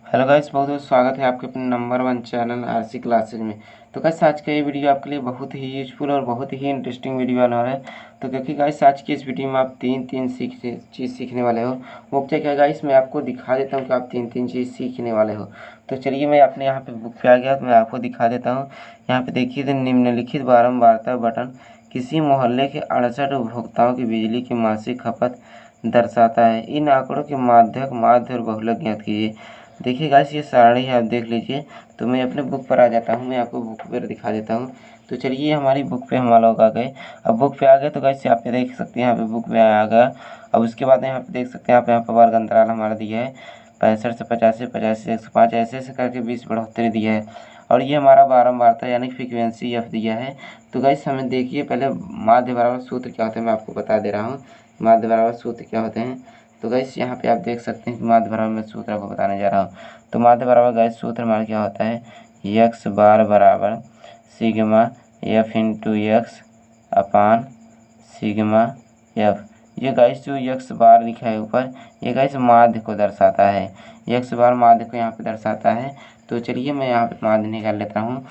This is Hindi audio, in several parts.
हेलो गाइस, बहुत बहुत स्वागत है आपके अपने number one channel RC classes में। तो गाइस आज का ये वीडियो आपके लिए बहुत ही यूजफुल और बहुत ही इंटरेस्टिंग वीडियो वाला है। तो क्योंकि गाइस आज की इस वीडियो में आप तीन चीज़ सीखने वाले हो। वो क्या क्या गाइस मैं आपको दिखा देता हूँ कि आप तीन चीज़ सीखने वाले हो। तो चलिए मैं अपने यहाँ पे बुक पे आ गया, तो मैं आपको दिखा देता हूँ। यहाँ पे देखिए, तो निम्नलिखित बारंबारता बटन किसी मोहल्ले के 68 उपभोक्ताओं की बिजली की मासिक खपत दर्शाता है। इन आंकड़ों के माध्य और बहुलक ज्ञात कीजिए। देखिए गाइस, ये सारणी है, आप देख लीजिए। तो मैं अपने बुक पर आ जाता हूँ, मैं आपको बुक पर दिखा देता हूँ। तो चलिए हमारी बुक पे हम लोग आ गए। अब बुक पे आ गए तो गाइस यहाँ पे देख सकते हैं, यहाँ पे बुक में आ गया। अब उसके बाद यहाँ पे देख सकते हैं, यहाँ पे वर्ग अंतराल हमारा दिया है 65 से 85, 85 से 105, ऐसे करके 20 बढ़ोतरी दिया है। और ये हमारा बारंबारता यानी फ्रीक्वेंसी एफ दिया है। तो गाइस हमें देखिए, पहले माध्य बराबर सूत्र क्या होते हैं मैं आपको बता दे रहा हूँ। माध्य बराबर सूत्र क्या होते हैं, तो गाइस यहाँ पे आप देख सकते हैं कि माध्य बराबर मैं सूत्र आपको बताने जा रहा हूँ। तो माध्य बराबर गाइस सूत्र हमारा क्या होता है, यक्स बार बराबर सिग्मा एफ इंटू यक्स अपान सिग्मा एफ। ये गाइस जो यक्स बार लिखा है ऊपर, ये गाइस माध्य को दर्शाता है। यक्स बार माध्य को यहाँ पे दर्शाता है। तो चलिए मैं यहाँ पे माध्य निकाल लेता हूँ।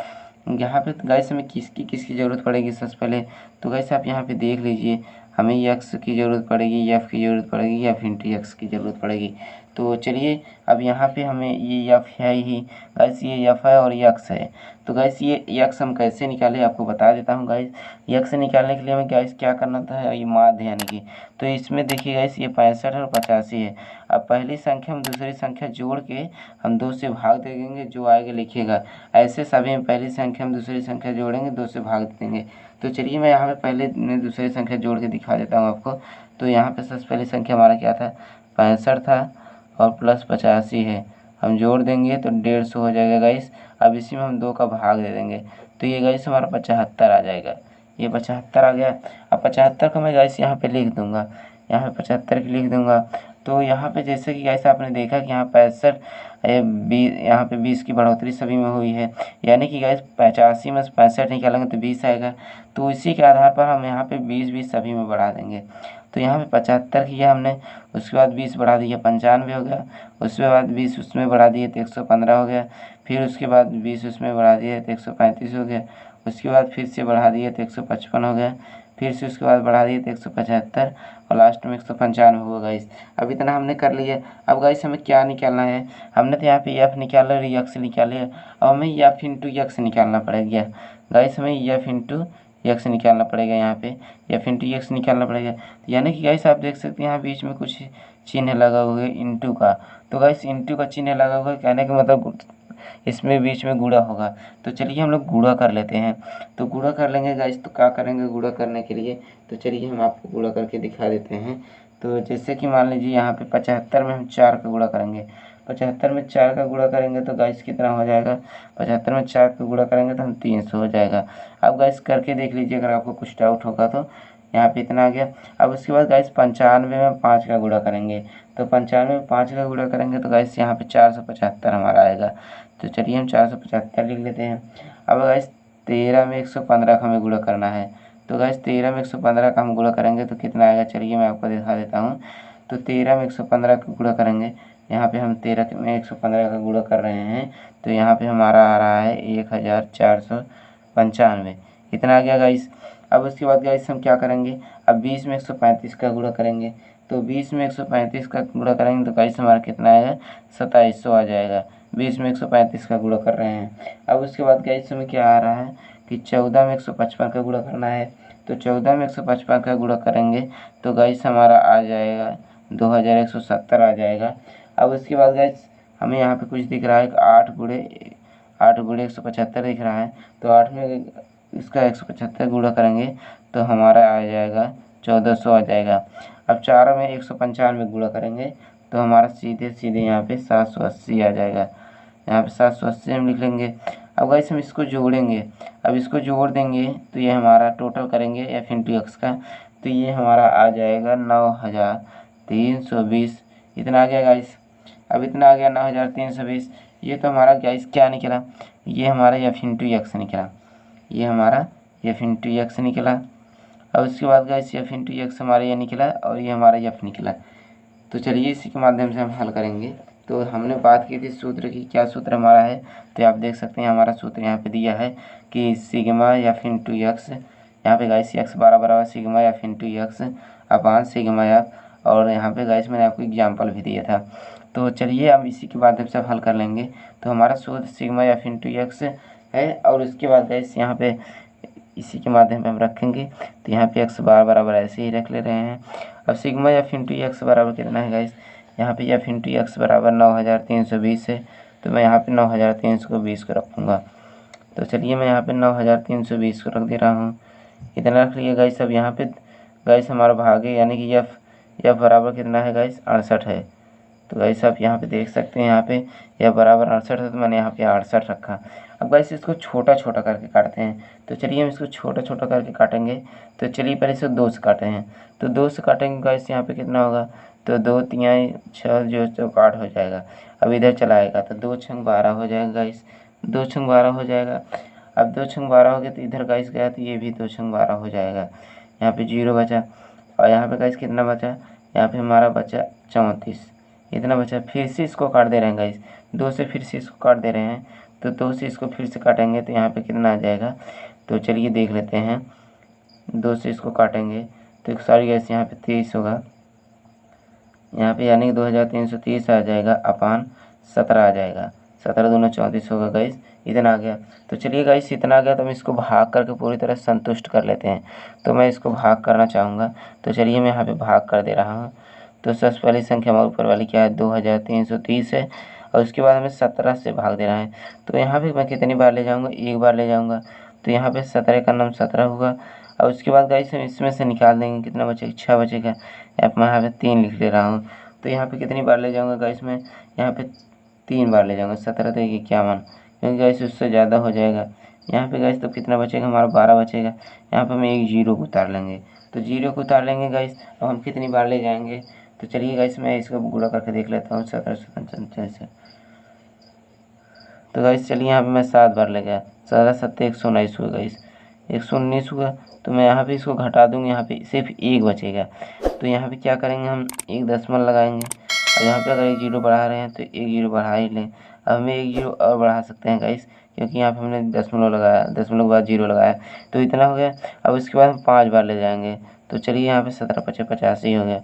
यहाँ पे गाइस हमें किसकी ज़रूरत पड़ेगी सबसे पहले। तो गाइस आप यहाँ पे देख लीजिए, हमें यक्स की ज़रूरत पड़ेगी, एफ की ज़रूरत पड़ेगी, एफ इंटू यक्स की ज़रूरत पड़ेगी। तो चलिए अब यहाँ पे हमें ये एफ है ही गाइस, ये एफ है और यक्स है। तो गाइस ये यक्स हम कैसे निकालें आपको बता देता हूँ गाइस। यक्स निकालने के लिए हमें गाइस क्या करना था, ये माध्य यानी कि। तो इसमें देखिए गाइस, ये 65 और 85 है। अब पहली संख्या हम दूसरी संख्या जोड़ के हम 2 से भाग दे देंगे, जो आएगा लिखिएगा। ऐसे सभी में पहली संख्या हम दूसरी संख्या जोड़ेंगे, 2 से भाग देंगे। तो चलिए मैं यहाँ पे पहले दूसरी संख्या जोड़ के दिखा देता हूँ आपको। तो यहाँ पे सबसे पहली संख्या हमारा क्या था, 65 था और प्लस 85 है। हम जोड़ देंगे तो 150 हो जाएगा गाइस। अब इसी में हम 2 का भाग दे देंगे, तो ये गाइस हमारा 75 आ जाएगा। ये 75 आ गया। अब 75 को मैं गाइस यहाँ पे लिख दूंगा, यहाँ पे 75 की लिख दूंगा। तो यहाँ पे जैसे कि गाइस आपने देखा कि यहाँ 65 यहाँ पे 20 की बढ़ोतरी सभी में हुई है, यानी कि गाइस 85 में से 65 निकालेंगे तो 20 आएगा। तो इसी के आधार पर हम यहाँ पे 20 सभी में बढ़ा देंगे। तो यहाँ पे 75 किया हमने, उसके बाद 20 बढ़ा दिया 95 हो गया, उसके बाद 20 उसमें बढ़ा दिए तो 115 हो गया, फिर उसके बाद 20 उसमें बढ़ा दिए तो 135 हो गया, उसके बाद फिर से बढ़ा दिए तो 155 हो गया, फिर से उसके बाद बढ़ा दिए तो 175 और लास्ट में 195 होगा गाइस। अब इतना हमने कर लिया। अब गाइस हमें क्या निकालना है, हमने तो यहाँ पे एफ निकाला और यक्स निकाले। अब हमें एफ इंटू यक्स निकालना पड़ेगा गाइस, हमें एफ इंटू यक्स निकालना पड़ेगा। यहाँ पे एफ इंटू यक्स निकालना पड़ेगा। तो यानी कि गाइस आप देख सकते हैं यहाँ बीच में कुछ चिन्ह लगा हुआ है इंटू का। तो गाइस इंटू का चिन्ह लगा हुआ है, कहने का मतलब इसमें बीच में गुणा होगा। तो चलिए हम लोग गुणा कर लेते हैं। तो गुणा कर लेंगे गाइस, तो क्या करेंगे गुणा करने के लिए, तो चलिए हम आपको गुणा करके दिखा देते हैं। तो जैसे कि मान लीजिए यहाँ पे 75 में हम 4 का गुणा करेंगे, 75 में 4 का गुणा करेंगे तो गाइस कितना हो जाएगा, 75 में 4 का गुणा करेंगे तो हम 300 हो जाएगा। अब गाइस करके देख लीजिए, अगर आपको कुछ डाउट होगा तो। यहाँ पे इतना आ गया। अब उसके बाद गाइस 95 में 5 का गुणा करेंगे, तो 95 में 5 का गुणा करेंगे तो गाइस यहाँ पे 475 हमारा आएगा। तो चलिए हम 475 लिख लेते हैं। अब गाइस 13 में 115 का हमें गुणा करना है। तो गाइस 13 में 115 का हम गुणा करेंगे तो कितना आएगा, चलिए मैं आपको दिखा देता हूँ। तो 13 में 115 का गुणा करेंगे, यहाँ पे हम 13 में 115 का गुणा कर रहे हैं, तो यहाँ पे हमारा आ रहा है 1495। इतना आ गया गाइस। अब उसके बाद गाइस हम क्या करेंगे, अब 20 में 135 का गुणा करेंगे। तो 20 में 135 का गुणा करेंगे तो गाइस हमारा कितना आएगा, 2700 आ जाएगा। 20 में 135 का गुणा कर रहे हैं। अब उसके बाद गाइस हमें क्या आ रहा है कि 14 में 155 का गुणा करना है। तो 14 में 155 का गुणा करेंगे तो गाइस हमारा आ जाएगा 2170 आ जाएगा। अब उसके बाद गाइस हमें यहाँ पे कुछ दिख रहा है कि 8 गुणे 175 दिख रहा है। तो 8 में इसका 175 गुणा करेंगे तो हमारा आ जाएगा 1400 आ जाएगा। अब 4 में 195 गुणा करेंगे तो हमारा सीधे सीधे यहाँ पे 780 आ जाएगा। यहाँ पे 780 हम लिख लेंगे। अब गाइस हम इसको जोड़ेंगे, अब इसको जोड़ देंगे तो ये हमारा टोटल करेंगे एफ इंटू एक्स का, तो ये हमारा आ जाएगा 9320। इतना आ गया गाइस। अब इतना आ गया 9320। ये तो हमारा गाइस क्या निकला, ये हमारा एफ इंटू एक्स निकला, ये हमारा एफ इंटू एक्स निकला। अब उसके बाद गाइस एफ इंटू एक्स हमारा ये निकला और ये हमारा एफ निकला। तो चलिए इसी के माध्यम से हम हल करेंगे। तो हमने बात की थी सूत्र की, क्या सूत्र हमारा है, तो आप देख सकते हैं हमारा सूत्र यहाँ पे दिया है कि सिग्मा एफ इंटू एक्स, यहाँ पे गाइस एक्स बराबर सिग्मा एफ इंटू एक्स अपान सिग्मा एफ, और यहाँ पे गाइस मैंने आपको एग्जाम्पल भी दिया था। तो चलिए हम इसी के माध्यम से हल कर लेंगे। तो हमारा सूत्र सिग्मा एफ इंटू एक्स है, और उसके बाद गाइस यहाँ पे इसी के माध्यम पे हम रखेंगे। तो यहाँ पे एक्स बार बराबर ऐसे ही रख ले रहे हैं। अब सिग्मा एफ इंटू एक्स बराबर कितना है गाइस, यहाँ पे एफ इंटू एक्स बराबर 9320 है। तो मैं यहाँ पे 9320 को रखूँगा। तो चलिए मैं यहाँ पे 9320 को रख दे रहा हूँ, इतना रख लिया गाइस। अब यहाँ पे गाइस हमारा भाग है, यानी कि एफ बराबर कितना है गाइस 68 है। तो गाइस आप यहाँ पे देख सकते हैं, यहाँ पे एफ बराबर 68 है, तो मैंने यहाँ पे 68 रखा। अब गाइस इसको छोटा छोटा करके काटते हैं। तो चलिए हम इसको छोटा छोटा करके काटेंगे। तो चलिए पहले इसको 2 से काटे हैं। तो 2 से काटेंगे गाइस, यहाँ पे कितना होगा, तो 2 तिहाई 6 जो चौकाट हो जाएगा। अब इधर चला आएगा तो 2 छंग 12 हो जाएगा गाइस, 2 छंग 12 हो जाएगा। अब 2 छंग 12 हो गया तो इधर गाइस गया तो ये भी 2 छंग 12 हो जाएगा। यहाँ पे 0 बचा, और यहाँ पे गाइस कितना बचा, यहाँ पे हमारा बचा 34, इतना बचा। फिर से इसको काट दे रहे हैं गाइस, 2 से फिर से इसको काट दे रहे हैं। तो 2 से इसको फिर से काटेंगे तो यहाँ पे कितना आ जाएगा, तो चलिए देख लेते हैं। 2 से इसको काटेंगे तो सॉरी गाइस यहाँ पे 23 होगा, यहाँ पे यानी कि 2330 आ जाएगा अपान 17 आ जाएगा। 17 दूना 34 होगा गाइस, इतना आ गया। तो चलिए गाइस इतना आ गया, तो हम इसको भाग करके पूरी तरह संतुष्ट कर लेते हैं। तो मैं इसको भाग करना चाहूँगा, तो चलिए मैं यहाँ पे भाग कर दे रहा हूँ। तो सबसे पहली संख्या हमारे ऊपर वाली क्या है, 2330 है, और उसके बाद हमें 17 से भाग देना है। तो यहाँ पे मैं कितनी बार ले जाऊँगा, एक बार ले जाऊँगा। तो यहाँ पे 17 का नाम 17 होगा, और उसके बाद गाइस हम इसमें से निकाल देंगे, कितना बचेगा, 6 बचेगा। मैं यहाँ पे 3 लिख ले रहा हूँ। तो यहाँ पे कितनी बार ले जाऊँगा गाइस, मैं यहाँ पे 3 बार ले जाऊँगा। 17 तो 51, क्योंकि गाइस उससे ज़्यादा हो जाएगा। यहाँ पे गाइस तो कितना बचेगा, हमारा 12 बचेगा। यहाँ पे हम एक जीरो को उतार लेंगे, तो जीरो को उतार लेंगे गाइस। अब हम कितनी बार ले जाएंगे, तो चलिए गाइस मैं इसको गुणा करके देख लेता हूँ। 17 से तो गाइस चलिए यहाँ पे मैं 7 बार ले गया, 17 7 119 हुआ गाइस, 119 हुआ। तो मैं यहाँ पे इसको घटा दूँगी, यहाँ पे सिर्फ एक बचेगा। तो यहाँ पे क्या करेंगे, हम एक दशमलव लगाएंगे, और यहाँ पे अगर एक जीरो बढ़ा रहे हैं तो एक जीरो बढ़ा ही लें। अब हमें एक जीरो और बढ़ा सकते हैं गाइस, क्योंकि यहाँ पे हमने दशमलव लगाया, दशमलव के बाद जीरो लगाया, तो इतना हो गया। अब उसके बाद हम 5 बार ले जाएंगे। तो चलिए यहाँ पे 17 पचे 85 हो गया,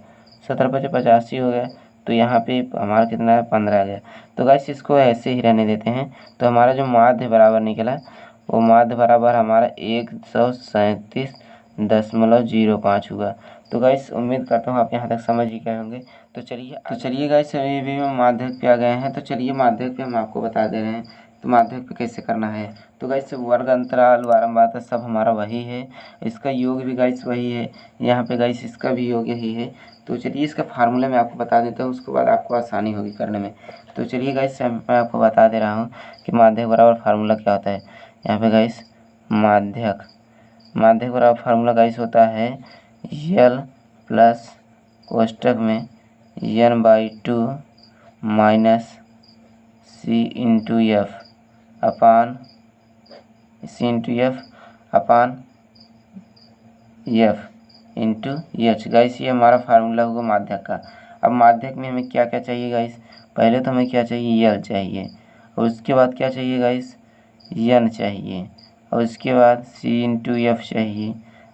17 पचे 85 हो गया। तो यहाँ पे हमारा कितना है, 15 आ गया। तो गाइस इसको ऐसे ही रहने देते हैं। तो हमारा जो माध्य बराबर निकला, वो माध्य बराबर हमारा 137.05 हुआ। तो गाइस उम्मीद करता हूँ आप यहाँ तक समझ ही गए होंगे। तो चलिए गाइस अभी भी हम माध्यक पे आ गए हैं। तो चलिए माध्यक पे हम आपको बता दे रहे हैं, तो माध्यक पे कैसे करना है। तो गाइस वर्ग अंतराल बारंबारता सब हमारा वही है, इसका योग भी गाइस वही है, यहाँ पे गाइस इसका भी योग यही है। तो चलिए इसका फार्मूला मैं आपको बता देता हूँ, उसके बाद आपको आसानी होगी करने में। तो चलिए गाइस मैं आपको बता दे रहा हूँ कि माध्यक बराबर फार्मूला क्या होता है। यहाँ पे गाइस माध्यक बराबर फार्मूला गाइस होता है यल प्लस कोष्टक में n/2 minus C into F upon F into H. Guys ये हमारा फार्मूला होगा माध्यक का। अब माध्यक में हमें क्या क्या चाहिए गाइस, पहले तो हमें क्या चाहिए, यल चाहिए, और उसके बाद क्या चाहिए गाइस, एन चाहिए, और उसके बाद सी इंटू एफ चाहिए,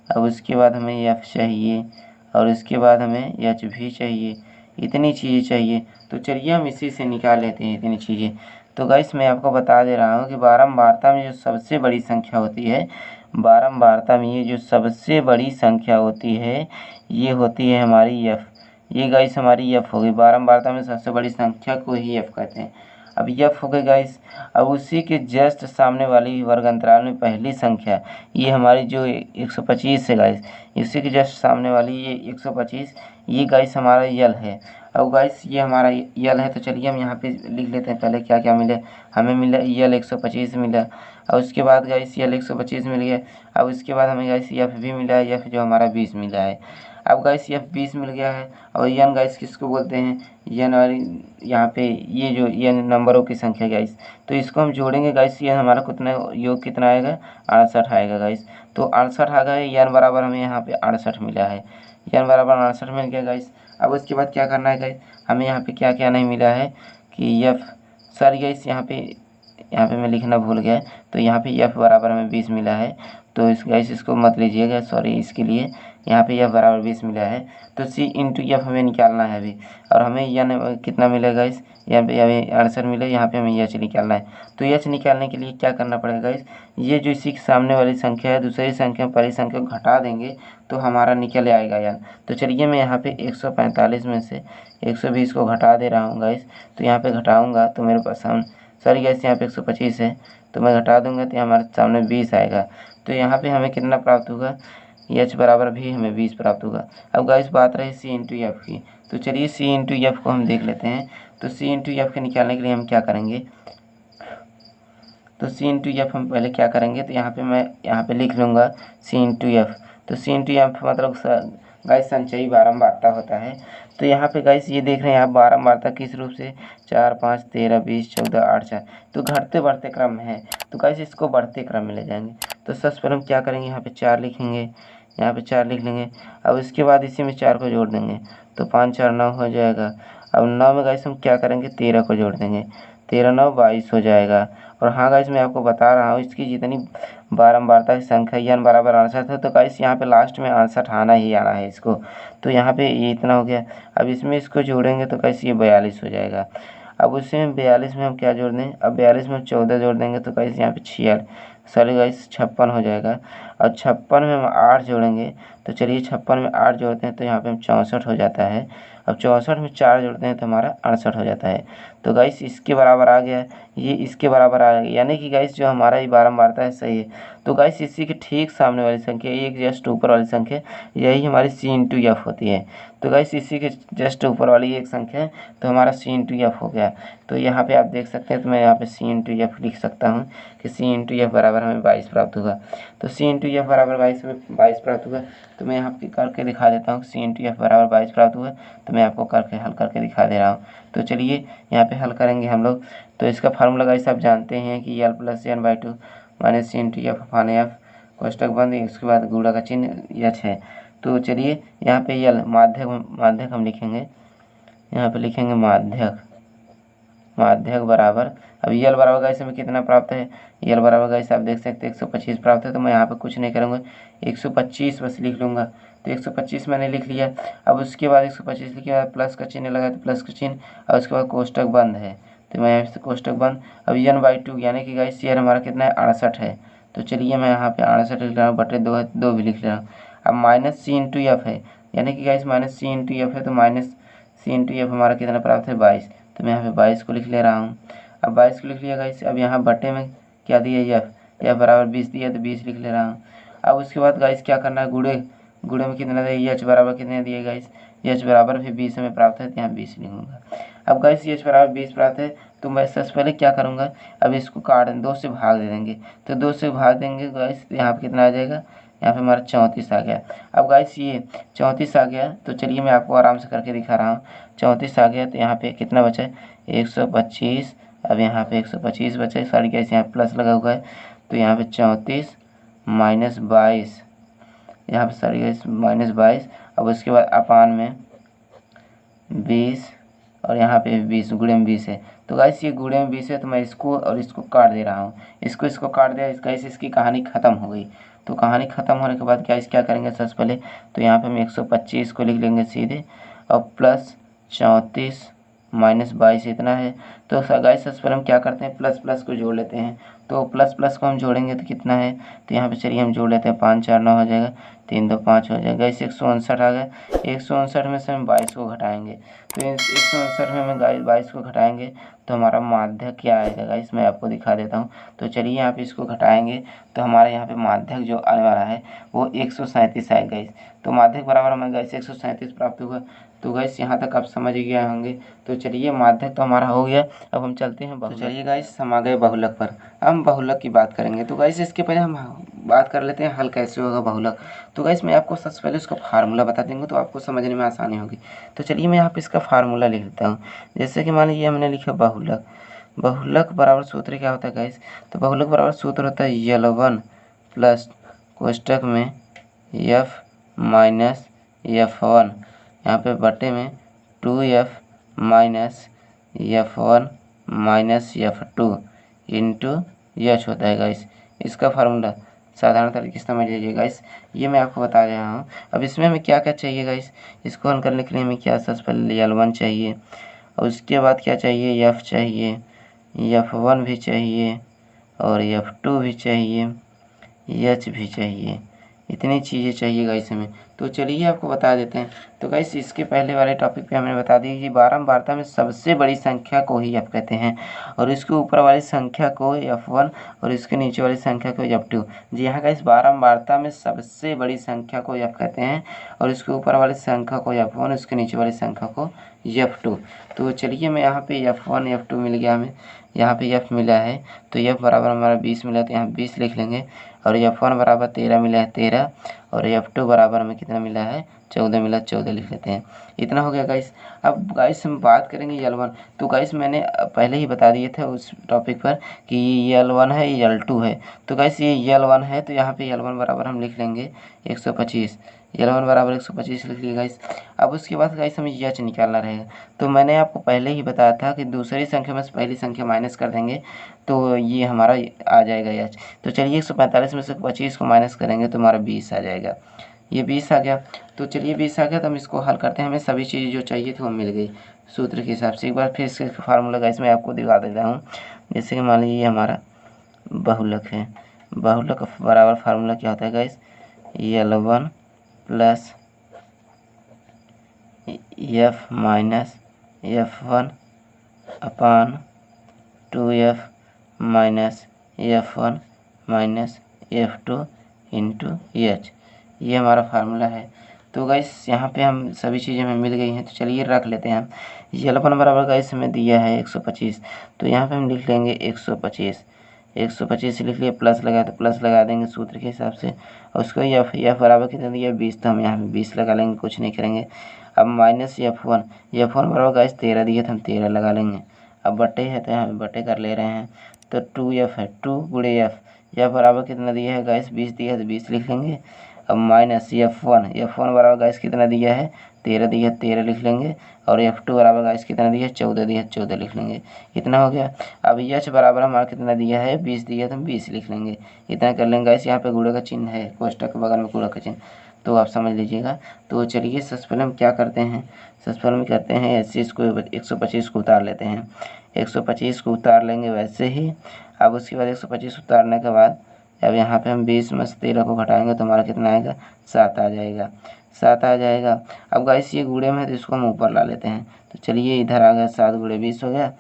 अब उसके बाद हमें एफ चाहिए, और उसके बाद हमें एच भी चाहिए। इतनी चीज़ें चाहिए। तो चलिए हम इसी से निकाल लेते हैं इतनी चीज़ें। तो गाइस मैं आपको बता दे रहा हूँ कि बारंबारता में जो सबसे बड़ी संख्या होती है, बारंबारता में ये जो सबसे बड़ी संख्या होती है, ये होती है हमारी एफ। ये गाइस हमारी एफ होगी, बारंबारता में सबसे बड़ी संख्या को ही एफ कहते हैं। अब एफ हो गई गाइस। अब उसी के जस्ट सामने वाली वर्ग अंतराल में पहली संख्या, ये हमारी जो 125 है गाइस, इसी के जस्ट सामने वाली ये 125, ये गाइस हमारा यल है। अब गाइस ये हमारा यल है। तो चलिए हम यहाँ पे लिख लेते हैं पहले क्या क्या मिले। हमें मिला यल 125 मिला, और उसके बाद गाइस यल 125 मिल गया। अब उसके बाद हमें गाइस एफ भी मिला है, एफ जो हमारा 20 मिला है। अब गाइस एफ 20 मिल गया है, और एन गाइस किसको बोलते हैं, एन, और यहाँ पे ये जो एन नंबरों की संख्या गाइस, तो इसको हम जोड़ेंगे गाइस, ये हमारा कितना योग कितना आएगा, 68 आएगा गाइस। तो 68 आ गए, एन बराबर हमें यहाँ पे 68 मिला है, एन बराबर 68 मिल गया गाइस। अब उसके बाद क्या करना है गाइस, हमें यहाँ पे क्या क्या नहीं मिला है, कि एफ, सॉरी गाइस यहाँ पे मैं लिखना भूल गया। तो यहाँ पे एफ बराबर हमें 20 मिला है। तो इस गाइस इसको मत लीजिएगा, सॉरी इसके लिए। यहाँ पे एफ बराबर 20 मिला है तो सी इंटू एफ हमें निकालना है अभी। और हमें एन कितना मिलेगा गाइस, यहाँ पे हमें आंसर मिले, यहाँ पे हमें एच निकालना है। तो एच निकालने के लिए क्या करना पड़ेगा गाइस, ये जो इसी के सामने वाली संख्या है दूसरी संख्या पहली संख्या को घटा देंगे तो हमारा निकल आएगा एन। तो चलिए मैं यहाँ पे 145 में से 120 को घटा दे रहा हूँ गाइस। तो यहाँ पे घटाऊँगा तो मेरे पास सॉरी गाइस यहाँ पे 125 है तो मैं घटा दूंगा तो हमारे सामने 20 आएगा। तो यहाँ पे हमें कितना प्राप्त होगा, एच बराबर भी हमें 20 प्राप्त होगा। अब गाइस बात रही सी इंटू एफ की, तो चलिए सी इंटू एफ को हम देख लेते हैं। तो सी इंटू एफ के निकालने के लिए हम क्या करेंगे, तो सी इंटू एफ हम पहले क्या करेंगे, तो मैं यहाँ पे लिख लूँगा सी इंटू एफ। तो सी इंटू एफ मतलब गाइस संचयी बारंबारता होता है। तो यहाँ पे गाइस ये देख रहे हैं आप बारंबारता किस रूप से, 4 5 13 20 14 8 4, तो घटते बढ़ते क्रम में है। तो गाइस इसको बढ़ते क्रम में ले जाएंगे। तो सबसे पहले हम क्या करेंगे, यहाँ पे 4 लिखेंगे, यहाँ पे 4 लिख लेंगे। अब इसके बाद इसी में 4 को जोड़ देंगे तो 5 4 9 हो जाएगा। अब 9 में गाइस हम क्या करेंगे, 13 को जोड़ देंगे, 13 9 22 हो जाएगा। और हाँ गाइस मैं आपको बता रहा हूँ इसकी जितनी बारंबारता की संख्या एन बराबर 68 है तो गाइस यहाँ पे लास्ट में 68 आना ही आना है इसको। तो यहाँ पे ये इतना हो गया। अब इसमें इसको जोड़ेंगे तो गाइस ये 42 हो जाएगा। अब उसी में 42 में हम क्या जोड़ दें, अब 42 में हम 14 जोड़ देंगे तो गाइस यहाँ पे 56 हो जाएगा। और 56 में हम 8 जोड़ेंगे तो चलिए 56 में 8 जोड़ते हैं तो यहाँ पे हम 64 हो जाता है। अब 64 में 4 जोड़ते हैं तो हमारा 68 हो जाता है। तो गाइस इसके बराबर आ गया, ये इसके बराबर आ गया, यानी कि गाइस जो हमारा ये बारंबारता है सही है। तो गाइस इसी के ठीक सामने वाली संख्या, एक जस्ट ऊपर वाली संख्या, यही हमारी सी इंटू एफ होती है। तो गाइस इसी के जस्ट ऊपर वाली एक संख्या है तो हमारा सी इंटू एफ हो गया। तो यहाँ पे आप देख सकते हैं, तो मैं यहाँ पे सी इंटू एफ लिख सकता हूँ कि सी इंटू एफ बराबर हमें 22 प्राप्त होगा। तो सी इंटू एफ बराबर 22 प्राप्त होगा। तो मैं यहाँ पे करके दिखा देता हूँ, सी इंटू एफ बराबर 22 प्राप्त हुआ। तो मैं आपको करके हल करके दिखा दे रहा हूँ। तो चलिए यहाँ पे हल करेंगे हम लोग। तो इसका फार्मूला गाइस आप जानते हैं कि L plus N by two minus C into F upon F, कोष्टक बंद, उसके बाद गुणा का चिन्ह एच है। तो चलिए यहाँ पे एल माध्यक हम लिखेंगे, यहाँ पे लिखेंगे माध्यक बराबर, अब यल बराबर गाइस हमें कितना प्राप्त है, यल बराबर गाइस आप देख सकते हैं 125 प्राप्त है। तो मैं यहाँ पे कुछ नहीं करूँगा, 125 बस लिख लूँगा। तो 125 मैंने लिख लिया। अब उसके बाद 125 लिखे बाद प्लस का चिन्ह लगा तो प्लस का चिन्ह, और उसके बाद कोष्टक बंद है। तो मैं यहाँ से कोष्टक बंद, अब एन बाई टू यानी कि गाइस यल हमारा कितना है, 68 है। तो चलिए मैं यहाँ पे 68 लिख रहा हूँ, बटे 2 भी लिख रहा हूँ। अब माइनस सी इंटू एफ है, यानी कि guys minus C into F है, तो माइनस सी इंटू एफ हमारा कितना प्राप्त है, 22। तो मैं यहाँ पे 22 को लिख ले रहा हूँ। अब 22 को लिख लिया गाइस। अब यहाँ बटे में क्या दिया, एफ बराबर 20 दिया तो 20 लिख ले रहा हूँ। अब उसके बाद गाइस क्या करना है, गुणे में कितना दिया, एच बराबर कितने दिए गाइस, एच बराबर भी 20 हमें प्राप्त है तो यहाँ 20 लिखूँगा। अब गाइस एच बराबर 20 प्राप्त है तो मैं सबसे पहले क्या करूँगा, अब इसको काट 2 से भाग दे देंगे। तो 2 से भाग देंगे गाइस तो यहाँ पर कितना आ जाएगा, यहाँ पे हमारा 34 आ गया। अब गाइस ये 34 आ गया तो चलिए मैं आपको आराम से करके दिखा रहा हूँ। 34 आ गया तो यहाँ पे कितना बचा है, 125। अब यहाँ पे 125 बचा है, सॉरी गाइस यहाँ प्लस लगा हुआ है। तो यहाँ पे 34 माइनस 22, यहाँ पे सॉरी गाइस माइनस 22। अब उसके बाद अपान में 20 और यहाँ पे 20, गुणे में 20 है। तो गाइस ये गुणे में 20 है तो मैं इसको और इसको काट दे रहा हूँ, इसको काट दिया, गाइस इसकी कहानी ख़त्म हो गई। तो कहानी ख़त्म होने के बाद क्या करेंगे सबसे पहले, तो यहाँ पे हम 125 को लिख लेंगे सीधे, और प्लस 34 माइनस 22 इतना है। तो गाइस सबसे पहले हम क्या करते हैं, प्लस प्लस को जोड़ लेते हैं। तो प्लस प्लस को हम जोड़ेंगे तो कितना है, तो यहाँ पे चलिए हम जोड़ लेते हैं, 5 4 9 हो जाएगा, 3 2 5 हो जाएगा। इस 159 आ गया, 159 में से हम 22 को घटाएंगे। तो 159 में हम 22 को घटाएंगे तो हमारा माध्यक क्या आएगा गाइस, मैं आपको दिखा देता हूँ। तो चलिए यहाँ पे इसको घटाएंगे तो हमारे यहाँ पे माध्यक जो आने वाला है वो 137 आएगा गाइस। तो माध्यक बराबर हमें गाइस 137 प्राप्त होगा। तो गैस यहाँ तक आप समझ ही गए होंगे। तो चलिए माध्यक तो हमारा हो गया, अब हम चलते हैं बहुलक। तो चलिए गाइस हम आ गए बहुलक पर। अब हम बहुलक की बात करेंगे। तो गाइस इसके पहले हम बात कर लेते हैं हल कैसे होगा बहुलक। तो गाइस मैं आपको सबसे पहले उसका फार्मूला बता देंगे तो आपको समझने में आसानी होगी। तो चलिए मैं यहाँ पे इसका फार्मूला लिख देता हूँ। जैसे कि मान लीजिए हमने लिखा बहुलक, बहुलक बराबर सूत्र क्या होता है गाइस, तो बहुलक बराबर सूत्र होता है L1 प्लस कोष्टक में F माइनस F1, यहाँ पे बटे में 2F minus F1 minus F2 into H होता है गाइस। इसका फार्मूला साधारण तरीके से समझ लीजिए गाइस, ये मैं आपको बता रहा हूँ। अब इसमें हमें क्या क्या चाहिए गाइस, इसको हल करने के लिए हमें क्या सबसे पहले L1 चाहिए, और उसके बाद क्या चाहिए, F चाहिए, F1 भी चाहिए, और F2 भी चाहिए, H भी चाहिए। इतनी चीज़ें चाहिए गाइस हमें। तो चलिए आपको बता देते हैं। तो गाइस इसके पहले वाले टॉपिक पे हमने बता दी कि बारंबारता में सबसे बड़ी संख्या को ही F कहते हैं, और इसके ऊपर वाली संख्या को F1 और इसके नीचे वाली संख्या को F2। जी हाँ गाइस, बारंबारता में सबसे बड़ी संख्या को F कहते हैं, और इसके ऊपर वाली संख्या को F1, इसके नीचे वाली संख्या को F2। तो चलिए मैं यहाँ पे F1 F2 मिल गया हमें, यहाँ पे F मिला है, तो F बराबर हमारा 20 मिला, तो यहाँ 20 लिख लेंगे। और F1 बराबर 13 मिला है 13, और F2 बराबर हमें कितना मिला है 14 मिला, 14 लिख लेते हैं। इतना हो गया गाइस। अब गाइस हम बात करेंगे L1। तो गाइस मैंने पहले ही बता दिए थे उस टॉपिक पर कि ये L1 है, ये L2 है। तो गाइस ये L1 है, तो यहाँ पे L1 बराबर हम लिख लेंगे 125। L1 बराबर 125 लिख लिए गाइस। अब उसके बाद गाइस हमें एच निकालना रहेगा। तो मैंने आपको पहले ही बताया था कि दूसरी संख्या में से पहली संख्या माइनस कर देंगे तो ये हमारा आ जाएगा एच। तो चलिए 145 में से 25 को माइनस करेंगे तो हमारा 20 आ जाएगा। ये 20 आ गया। तो चलिए 20 आ गया, तो हम इसको हल करते हैं। हमें सभी चीज़ें जो चाहिए थी वो मिल गई सूत्र के हिसाब से। एक बार फिर इसके फार्मूला गाइस मैं आपको दिखा देता हूँ। जैसे कि मान लीजिए ये हमारा बहुलक है, बहुलक बराबर फार्मूला क्या होता है guys, L1 plus F minus F1 अपान 2F minus F1 minus F2 into H. ये हमारा फार्मूला है। तो गाइस यहाँ पे हम सभी चीज़ें हमें मिल गई हैं, तो चलिए रख लेते हैं हम। L1 बराबर गाइस हमें दिया है 125, तो यहाँ पे हम लिख लेंगे 125। 125 लिख लिए, प्लस लगा तो प्लस लगा देंगे सूत्र के हिसाब से, और उसको F बराबर कितना दिया 20, तो हम यहाँ पे 20 लगा लेंगे, कुछ नहीं करेंगे। अब माइनस F1 बराबर गाइस 13 दिए तो हम 13 लगा लेंगे। अब बटे है तो यहाँ बटे कर ले रहे हैं, तो 2F है, 2 गुणे F बराबर कितना दिया है गाइस 20 दिया है तो 20 लिख लेंगे। अब माइनस F1 बराबर गाइस कितना दिया है 13 दिया है, 13 लिख लेंगे। और F2 बराबर गाइस कितना दिया है 14 दिया है, 14 लिख लेंगे। इतना हो गया। अब H बराबर हमारा कितना दिया है 20 दिया है तो हम 20 लिख लेंगे। इतना कर लेंगे गाइस। यहाँ पे गुणे का चिन्ह है, कोष्टक के बगल में गुणे का चिन्ह, तो आप समझ लीजिएगा। तो चलिए सबसे पहले हम क्या करते हैं, सबसे पहले हम करते हैं ऐसे इसको 125 को उतार लेते हैं। 125 को उतार लेंगे वैसे ही। अब उसके बाद 125 उतारने के बाद अब यहाँ पे हम 20 में से 13 को घटाएंगे तो हमारा कितना आएगा 7 आ जाएगा, 7 आ जाएगा। अब गाइस ये गुणे में है तो इसको हम ऊपर ला लेते हैं। तो चलिए इधर आ गया 7 गुणे 20 हो गया।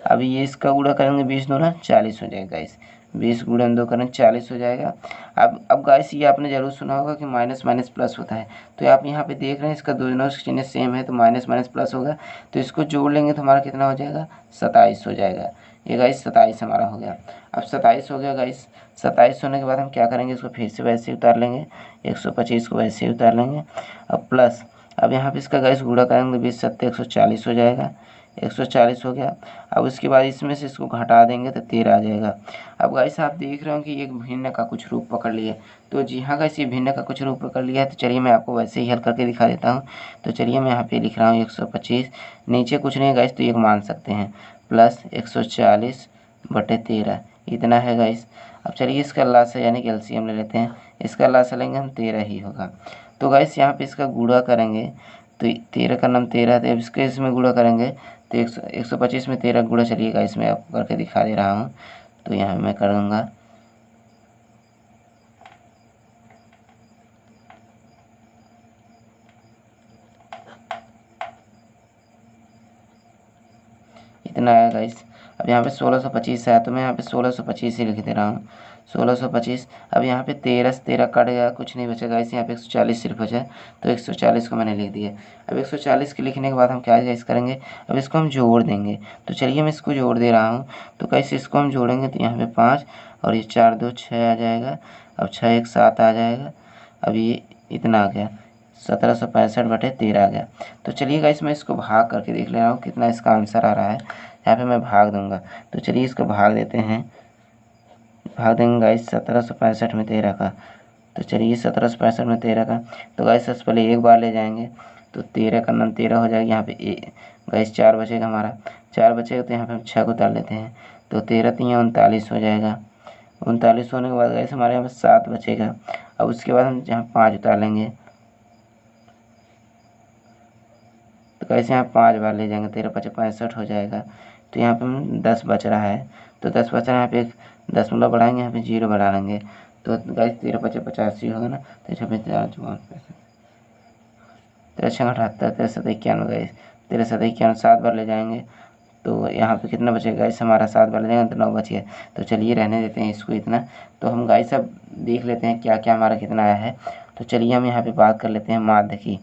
अब ये इसका गुणा करेंगे 20 दूना 40 हो जाएगा गाइस, 20 गुणे 2 करें 40 हो जाएगा। अब गाइस ये आपने ज़रूर सुना होगा कि माइनस माइनस प्लस होता है, तो आप यहाँ पे देख रहे हैं इसका दोनों चिन्ह सेम है, तो माइनस माइनस प्लस होगा, तो इसको जोड़ लेंगे तो हमारा कितना हो जाएगा 27 हो जाएगा। ये गाइस 27 हमारा हो गया। अब 27 हो गया गाइस। 27 होने के बाद हम क्या करेंगे, इसको फिर से वैसे ही उतार लेंगे, 125 को वैसे ही उतार लेंगे। अब प्लस, अब यहाँ पे इसका गाइस गुणा करेंगे 20 सत्ते 140 हो जाएगा, 140 हो गया। अब उसके बाद इसमें से इसको घटा देंगे तो 13 आ जाएगा। अब गाइस आप देख रहे हो कि एक भिन्न का कुछ रूप पकड़ लिया। तो जी हाँ गाइस, ये भिन्न का कुछ रूप पकड़ लिया है। तो चलिए मैं आपको वैसे ही हल करके दिखा देता हूँ। तो चलिए मैं यहाँ पे लिख रहा हूँ 125, नीचे कुछ नहीं है गाइस, तो एक मान सकते हैं, प्लस 140 बटे 13, इतना है गाइस। अब चलिए इसका लासा यानी कि एलसीएम ले लेते हैं। इसका लासा लेंगे हम 13 ही होगा। तो गाइस यहाँ पे इसका गुणा करेंगे तो 13 का नाम 13 है, इसके इसमें गुणा करेंगे तो 125 में 13 गुणा, चलिए गाइस मैं आपको करके दिखा दे रहा हूँ। तो यहाँ मैं करूँगा, इतना आया गाइस। अब यहाँ पे 1625 है, तो मैं यहाँ पे 1625 ही लिख दे रहा हूँ, 1625। अब यहाँ पे 13 से 13 कट गया, कुछ नहीं बचा गाइस, यहाँ पे 140 सिर्फ बचा, तो 140 को मैंने लिख दिया। अब 140 के लिखने के बाद हम क्या गाइस करेंगे, अब इसको हम जोड़ देंगे। तो चलिए मैं इसको जोड़ दे रहा हूँ। तो गाइस इसको हम जोड़ेंगे तो यहाँ पे 5 और ये 4 2 6 आ जाएगा। अब 6 1 7 आ जाएगा। अब ये इतना आ गया, 1765 बटे 13 आ गया। तो चलिए गाइस मैं इसको भाग करके देख ले रहा हूँ कितना इसका आंसर आ रहा है। यहाँ पे मैं भाग दूंगा, तो चलिए इसको भाग देते हैं। भाग देंगे गाइस 1765 में 13 का। तो चलिए 1765 में 13 का, तो गाइस सबसे पहले एक बार ले जाएंगे तो 13 का नाम 13 हो जाएगा। यहाँ पे गाइस 4 बचेगा हमारा, 4 बचेगा तो यहाँ पे हम 6 को उतार लेते हैं, तो 13 3 39 हो जाएगा। 39 होने के बाद गाइस हमारे यहाँ पे 7 बचेगा। अब उसके बाद हम यहाँ 5 उतार लेंगे, तो कैसे यहाँ 5 बार ले जाएंगे, 13 5 65 हो जाएगा। तो यहाँ पे हम 10 बच रहा है, तो 10 बच रहा है, यहाँ पे एक दशमलव बढ़ाएंगे, यहाँ पे 0 बढ़ा लेंगे, तो गाइस 13 5 85 होगा ना। तो 26 4 54 13 6 78 13 7 91 गाइस, 13 7 91 7 बार ले जाएंगे, तो यहाँ पे कितना बचेगा गाइस हमारा 7 बार ले जाएंगे तो 9 बच गया। तो चलिए रहने देते हैं इसको इतना। तो हम गाइस अब देख लेते हैं क्या क्या हमारा कितना आया है। तो चलिए हम यहाँ पे बात कर लेते हैं माध्य की।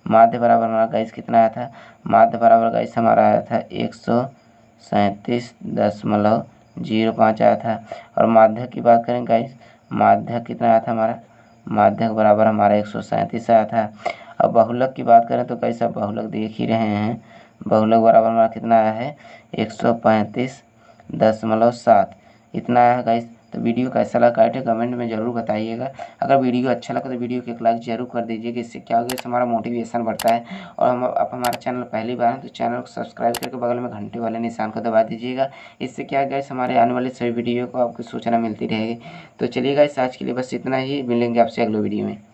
माध्य बराबर हमारा गाइस कितना आया था, माध्य बराबर गाइस हमारा आया था 137.05 आया था। और माध्य की बात करें गाइस, माध्य कितना आया था हमारा, माध्य बराबर हमारा 137 आया था। अब बहुलक की बात करें तो गाइस अब बहुलक देख ही रहे हैं, बहुलक बराबर हमारा कितना आया है 135.7 इतना आया है गाइस। तो वीडियो कैसा लगा काइटे कमेंट में ज़रूर बताइएगा। अगर वीडियो अच्छा लगा तो वीडियो को एक लाइक ज़रूर कर दीजिएगा, इससे क्या होगा, इससे हमारा मोटिवेशन बढ़ता है। और हम आप हमारा चैनल पहली बार हैं तो चैनल को सब्सक्राइब करके बगल में घंटे वाले निशान को दबा दीजिएगा। इससे क्या गाइस हमारे आने वाले सभी वीडियो को आपको सूचना मिलती रहेगी। तो चलिए गाइस आज के लिए बस इतना ही, मिलेंगे आपसे अगले वीडियो में।